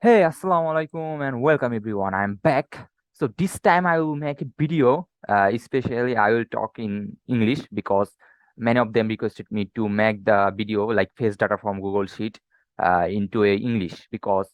Hey, assalamu alaikum and welcome everyone. I'm back. So this time I will make a video. Especially I will talk in English because many of them requested me to make the video like face data from Google Sheet into a English because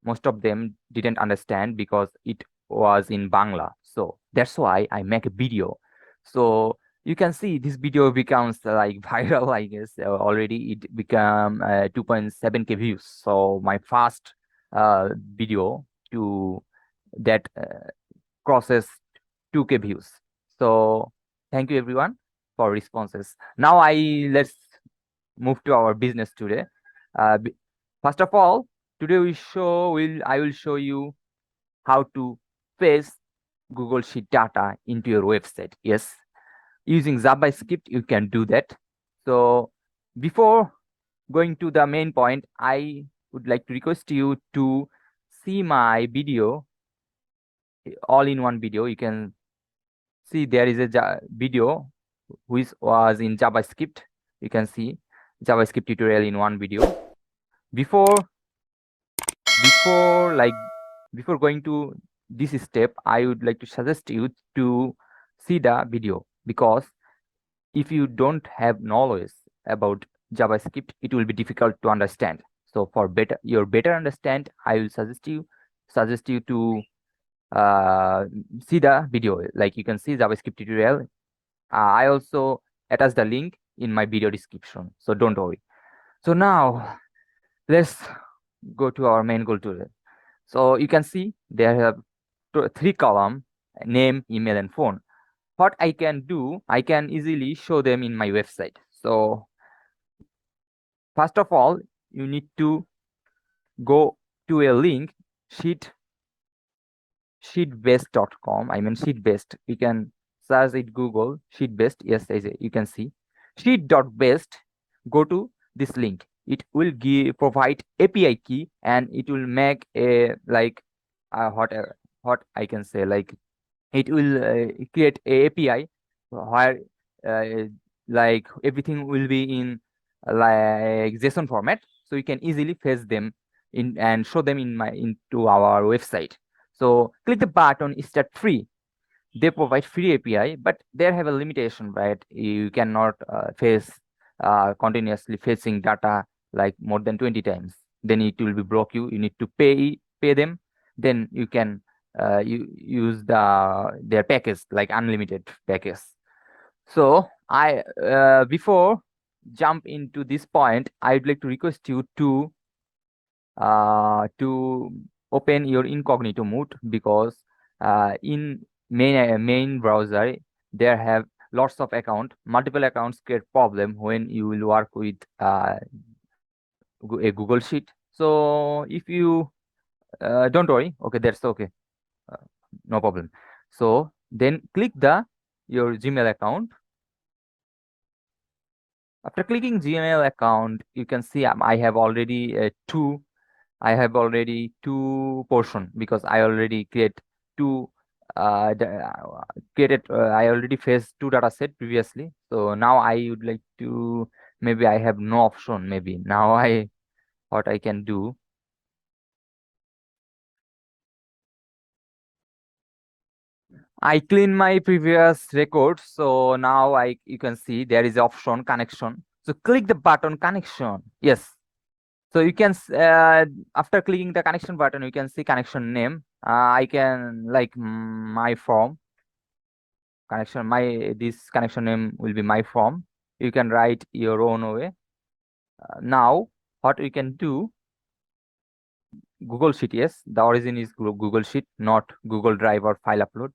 most of them didn't understand because it was in Bangla. So that's why I make a video. So you can see this video becomes like viral, I guess. Already it become 2.7K views. So my first video to that crosses 2K views. So thank you everyone for responses. Now let's move to our business today. Uh, b- First of all, today I will show you how to paste Google Sheet data into your website. Yes, using JavaScript you can do that. So before going to the main point, I would like to request you to see my video all in one video. You can see there is a video which was in JavaScript. You can see JavaScript tutorial in one video. Before before like before going to this step, I would like to suggest you to see the video because if you don't have knowledge about JavaScript, it will be difficult to understand. So for better understand, I will suggest you to uh, see the video. Like you can see JavaScript tutorial. I also attach the link in my video description, so don't worry. So now let's go to our main goal today. So you can see there have three column: name, email, and phone. What I can do, I can easily show them in my website. So first of all, you need to go to a link sheet sheetbased.com. I mean sheetbased. You can search it Google sheetbased. Yes, you can see sheet.based. Go to this link. It will provide API key and it will make a like what I can say, like it will create a API where like everything will be in like JSON format, so you can easily fetch them in and show them into our website. So click the button start free. They provide free API, but they have a limitation, right? You cannot face continuously fetching data like more than 20 times. Then it will be broke you. You need to pay them. Then you can you use their package like unlimited package. So I before jump into this point, I'd like to request you to open your incognito mode because in main browser there have lots of multiple accounts create problem when you will work with a Google Sheet. So if you don't worry, okay, that's okay, uh, no problem. So then click your Gmail account. After clicking Gmail account, you can see I have already two portion because I already two created I already faced two data set previously. So now I would like to, maybe I have no option. Maybe now I what I can do, I clean my previous record. So now you can see there is option connection. So click the button connection. Yes. So you can after clicking the connection button, you can see connection name. I can like my form connection. My this connection name will be my form. You can write your own way. Now what we can do, Google Sheet. Yes, the origin is Google Sheet, not Google Drive or file upload.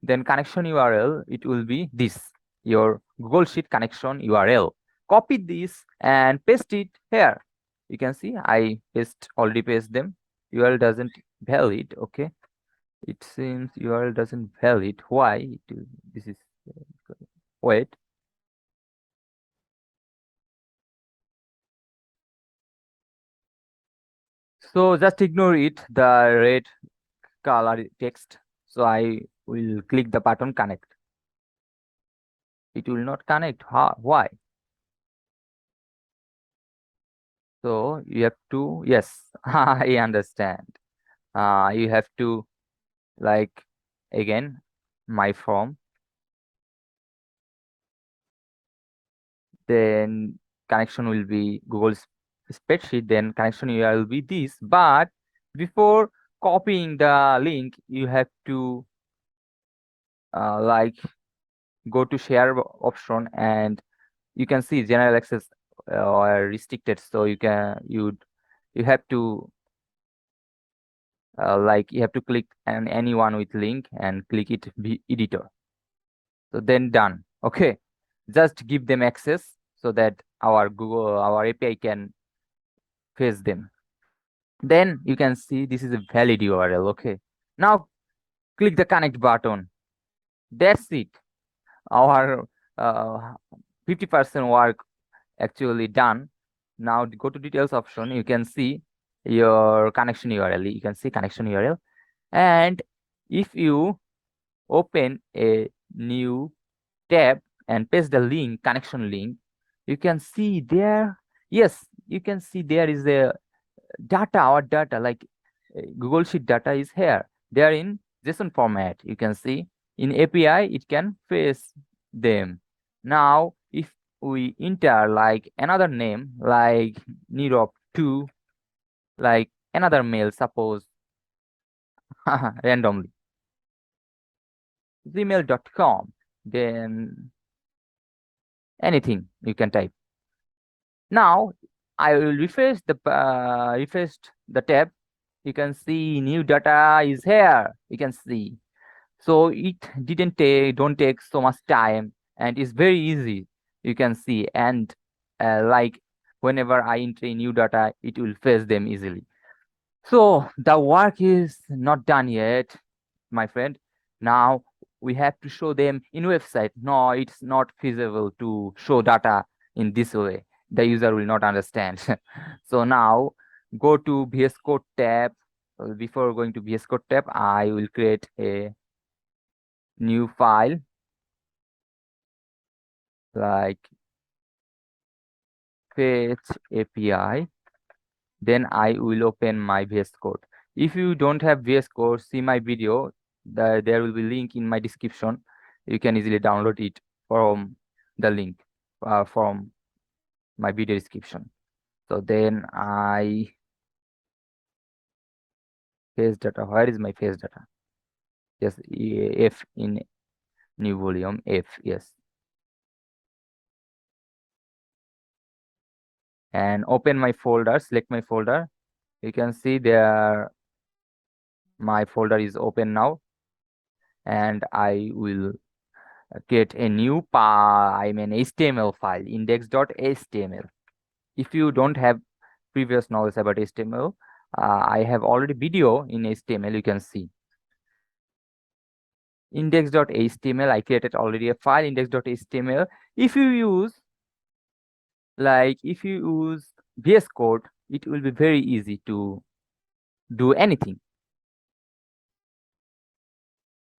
Then connection URL, it will be this, your Google Sheet connection URL. Copy this and paste it here. You can see I already paste them. URL doesn't valid. Okay, it seems URL doesn't valid. Why? This is wait. So just ignore it, the red color text. So I will click the button connect. It will not connect. Why? So you have to, yes, I understand. You have to like again my form, then connection will be Google's spreadsheet, then connection URL will be this. But before copying the link, you have to like go to share option, and you can see general access or restricted. So you have to like you have to click on anyone with link and click it be editor. So then done. Okay, just give them access so that our API can face them. Then you can see this is a valid URL. Okay, now click the connect button. That's it. Our 50% work actually done. Now go to details option. You can see your connection URL. You can see connection URL. And if you open a new tab and paste the link, connection link, you can see there. Yes, you can see there is a data, our data, like Google Sheet data is here. They are in JSON format. You can see in API, it can face them. Now, if we enter like another name, like Nirop2, like another mail, suppose randomly, gmail.com, then anything you can type. Now, I will refresh the tab. You can see new data is here. You can see. So it don't take so much time, and it's very easy. You can see, and like whenever I enter new data, it will fetch them easily. So the work is not done yet, my friend. Now we have to show them in website. No, it's not feasible to show data in this way. The user will not understand. So now go to VS Code tab. Before going to VS Code tab, I will create a new file like fetch API. Then I will open my VS Code. If you don't have VS Code, see my video. There will be link in my description. You can easily download it from the link from my video description. So then I face data. Where is my face data? Yes, F in new volume F. Yes, and open my folder. Select my folder. You can see there my folder is open now, and I will create a new HTML file, index.html. If you don't have previous knowledge about HTML, I have already video in HTML. You can see index.html. I created already a file index.html. If you use VS Code, it will be very easy to do anything.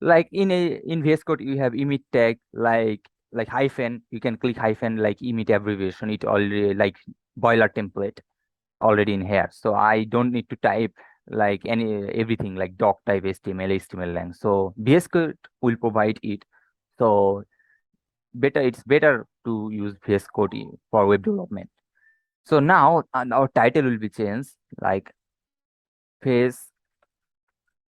Like in VS Code, you have emit tag like hyphen. You can click hyphen like emit abbreviation. It already like boiler template already in here. So I don't need to type like everything like doc type HTML lang. So VS Code will provide it. So it's better to use VS Code for web development. So now our title will be changed like face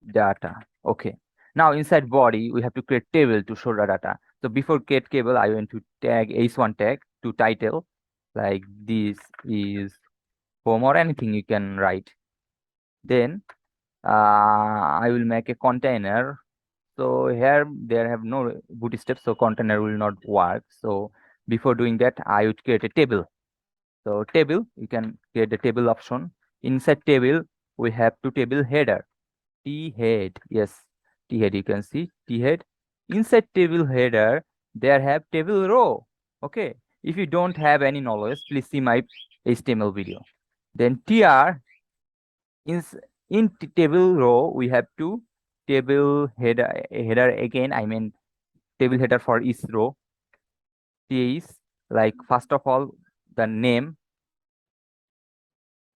data. Okay. Now inside body, we have to create table to show the data. So before create table, I want to tag h1 tag to title, like this is home or anything you can write. Then I will make a container. So here there have no bootstrap, so container will not work. So before doing that, I would create a table. So table, you can create the table option. Inside table, we have to table header. T head, yes, T head. You can see T head. Inside table header, there have table row. Okay. If you don't have any knowledge, please see my HTML video. Then tr in table row, we have to table header again. I mean table header for each row. T is like first of all the name.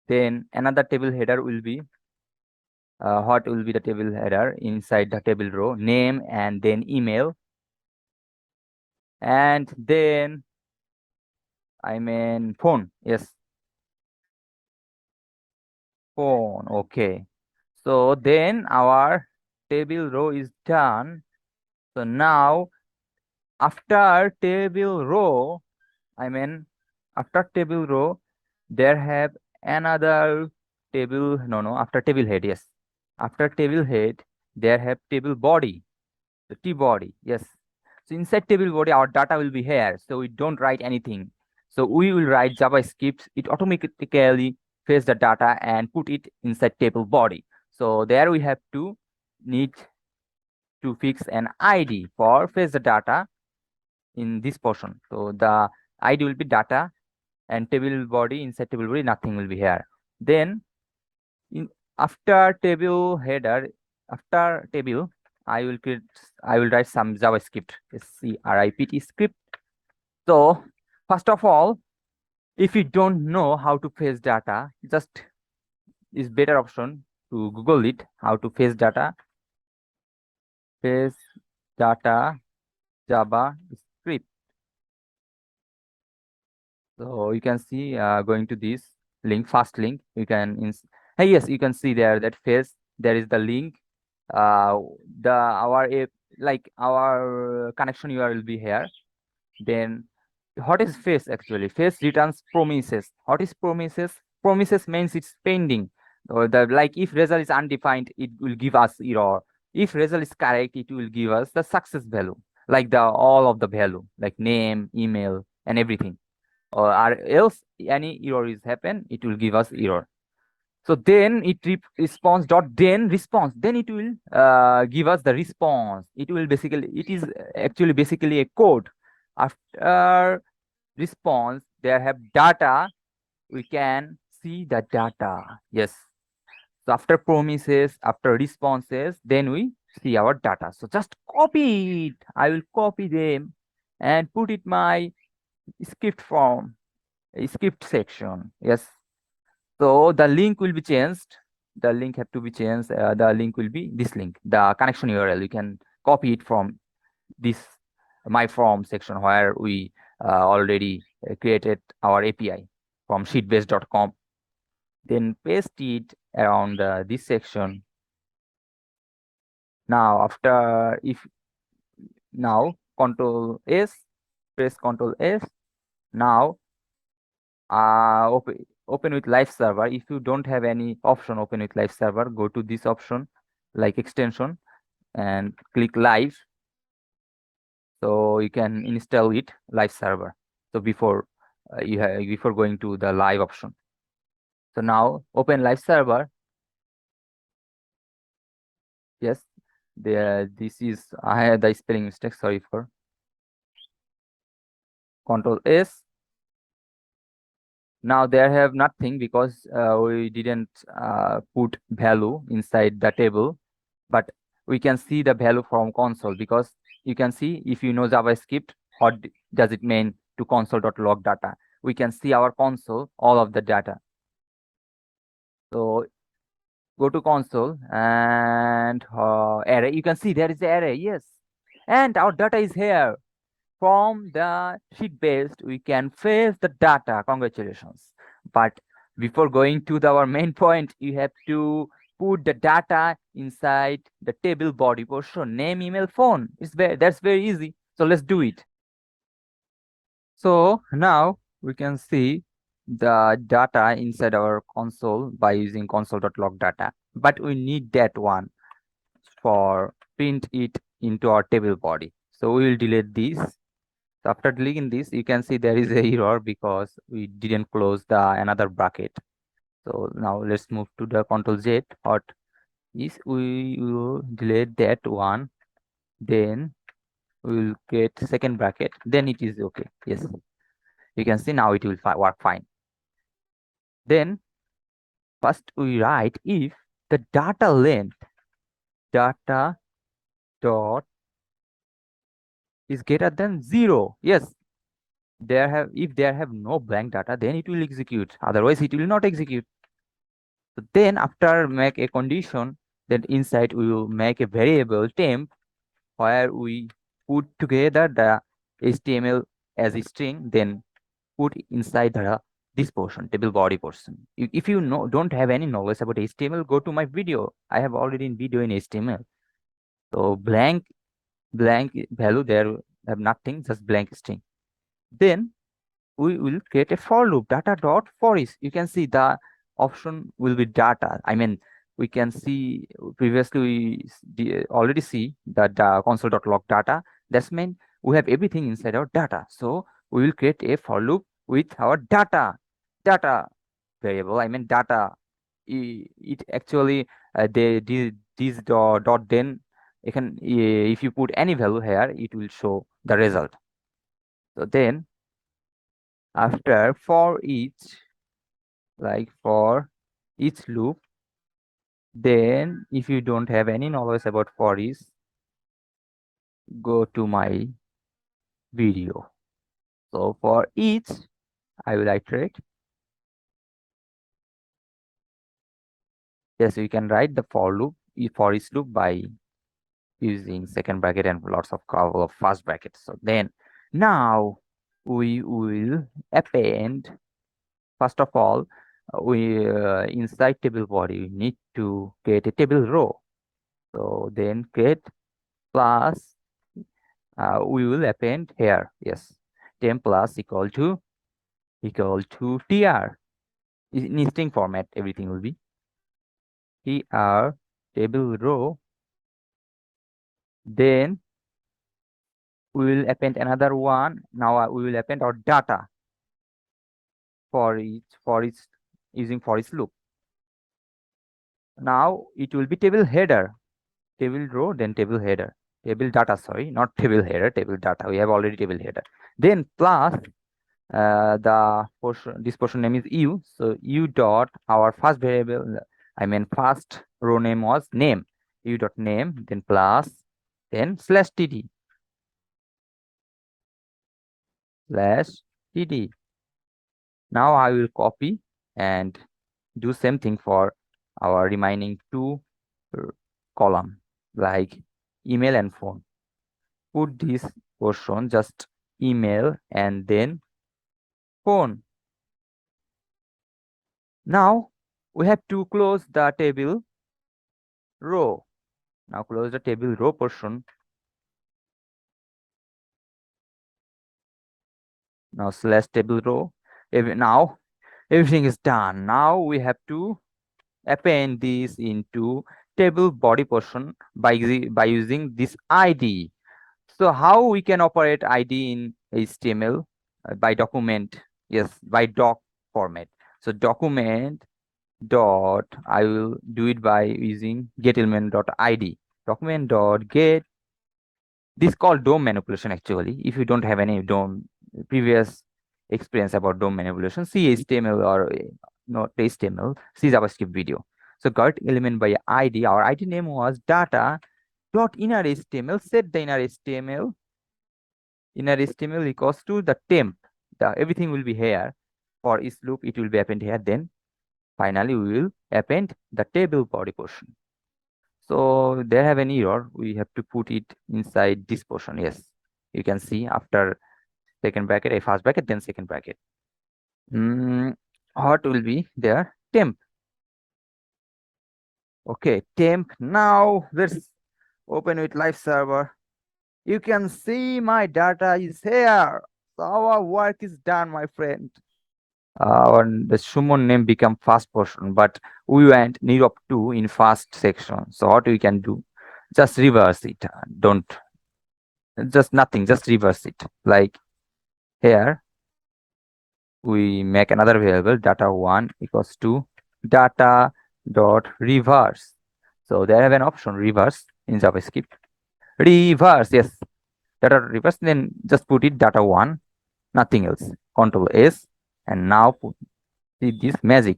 Then another table header will be what will be the table header inside the table row, name and then email, and then phone. Yes, phone. Okay. So then our table row is done. So now after table row, I mean after table row, there have another table. No, after table head. Yes, after table head, there have table body. The T body, yes. So inside table body, our data will be here. So we don't write anything. So we will write JavaScript. It automatically fetch the data and put it inside table body. So there we have to need to fix an ID for fetch the data in this portion. So the ID will be data and table body inside table body, nothing will be here. Then in after table header, after table, I will create, I will write some JavaScript, script script. So first of all, if you don't know how to fetch data, just is better option to Google it, how to fetch data, fetch data JavaScript. So you can see going to this link, first link, you can hey, yes, you can see there that face, there is the link. The our app, like our connection URL will be here. Then what is face actually? Face returns promises. What is promises? Promises means it's pending. Or the like if result is undefined, it will give us error. If result is correct, it will give us the success value, like the all of the value, like name, email, and everything. Or else any error is happen, it will give us error. So then it response dot then response, then it will give us the response. It will basically, it is actually basically a code. After response, there have data, we can see the data. Yes, so after promises, after responses, then we see our data. So just copy it, I will copy them and put it my script form, script section. Yes, so the link will be changed. The link have to be changed. The link will be this link, the connection URL. You can copy it from this my form section where we already created our API from sheetbase.com. Then paste it around this section. Now after if now Control S, press Control S. Now open with live server. If you don't have any option open with live server, go to this option like extension and click live, so you can install it live server. So before before going to the live option, so now open live server. Yes, this is, I had the spelling mistake, sorry for. Control S. Now there have nothing because we didn't put value inside the table, but we can see the value from console, because you can see, if you know JavaScript, what does it mean to console.log data? We can see our console, all of the data. So go to console and array. You can see there is the array, yes. And our data is here. From the sheet based, we can fetch the data. Congratulations. But before going to our main point, you have to put the data inside the table body portion, name, email, phone. That's very easy. So let's do it. So now we can see the data inside our console by using console.log data, but we need that one for print it into our table body. So we will delete this. So after deleting this, you can see there is a error because we didn't close the another bracket. So now let's move to the Control Z. What is, we will delete that one, then we will get second bracket, then it is okay. Yes, you can see now it will work fine. Then first we write if the data length data dot is greater than 0. Yes, there have, if there have no blank data, then it will execute, otherwise it will not execute. So then after make a condition, Then inside we will make a variable temp where we put together the HTML as a string, then put inside this portion, table body portion. If you don't have any knowledge about HTML, go to my video. I have already in video in HTML. So blank value there have nothing, just blank string. Then we will create a for loop, data dot for each. You can see the option will be data. I mean, we can see previously we already see that the console.log data. That's mean we have everything inside our data. So we will create a for loop with our data variable. I mean data. It actually this dot then you can if you put any value here, it will show the result. So then after for each, like for each loop, then if you don't have any knowledge about for each, go to my video. So for each, I will iterate. Yes, you can write the for loop, for each loop by using second bracket and lots of couple of first brackets. So then now we will append. First of all, we inside table body we need to create a table row. So then create plus we will append here. Yes, temp plus equal to tr. In string format, everything will be tr table row. Then we will append another one. Now we will append our data for each using for each loop. Now it will be table header, table row, then table header, table data. Sorry, not table header, table data. We have already table header. Then plus the portion, this portion name is u. So u dot our first variable, I mean first row name was name, u dot name, then plus, then slash td, slash td. Now I will copy and do same thing for our remaining two column, like email and phone. Put this portion just email and then phone. Now we have to close the table row. Now close the table row portion. Now slash table row. Now everything is done. Now we have to append this into table body portion by using this ID. So how we can operate ID in HTML? By document. Yes, by doc format. So document dot, I will do it by using getElement.id. Document dot get. This called DOM manipulation actually. If you don't have any DOM previous experience about DOM manipulation, see HTML or not HTML, see JavaScript video. So got element by ID. Our ID name was data dot inner HTML. Set the inner HTML. Inner HTML equals to the temp. The everything will be here. For each loop, it will be append here. Then finally, we will append the table body portion. So there have an error. We have to put it inside this portion. Yes, you can see after second bracket, a first bracket, then second bracket. What will be there? Temp. Okay, temp. Now let's open with live server. You can see my data is here. So our work is done, my friend. The Summon name become first portion, but we went need up to in first section. So what we can do? Just reverse it. Don't just nothing. Just reverse it. Like here, we make another variable data1 equals to data dot reverse. So there have an option reverse in JavaScript. Reverse, yes, data reverse. Then just put it data1, nothing else. Control S, and now put this magic.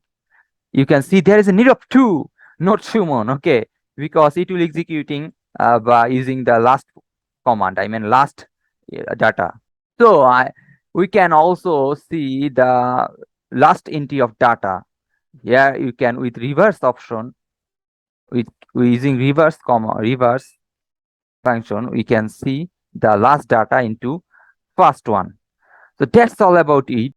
You can see there is a need of 2, not summon. Okay, because it will executing by using the last command. I mean last data. So we can also see the last entry of data. Here you can with reverse option with using reverse function, we can see the last data into first one. So that's all about it.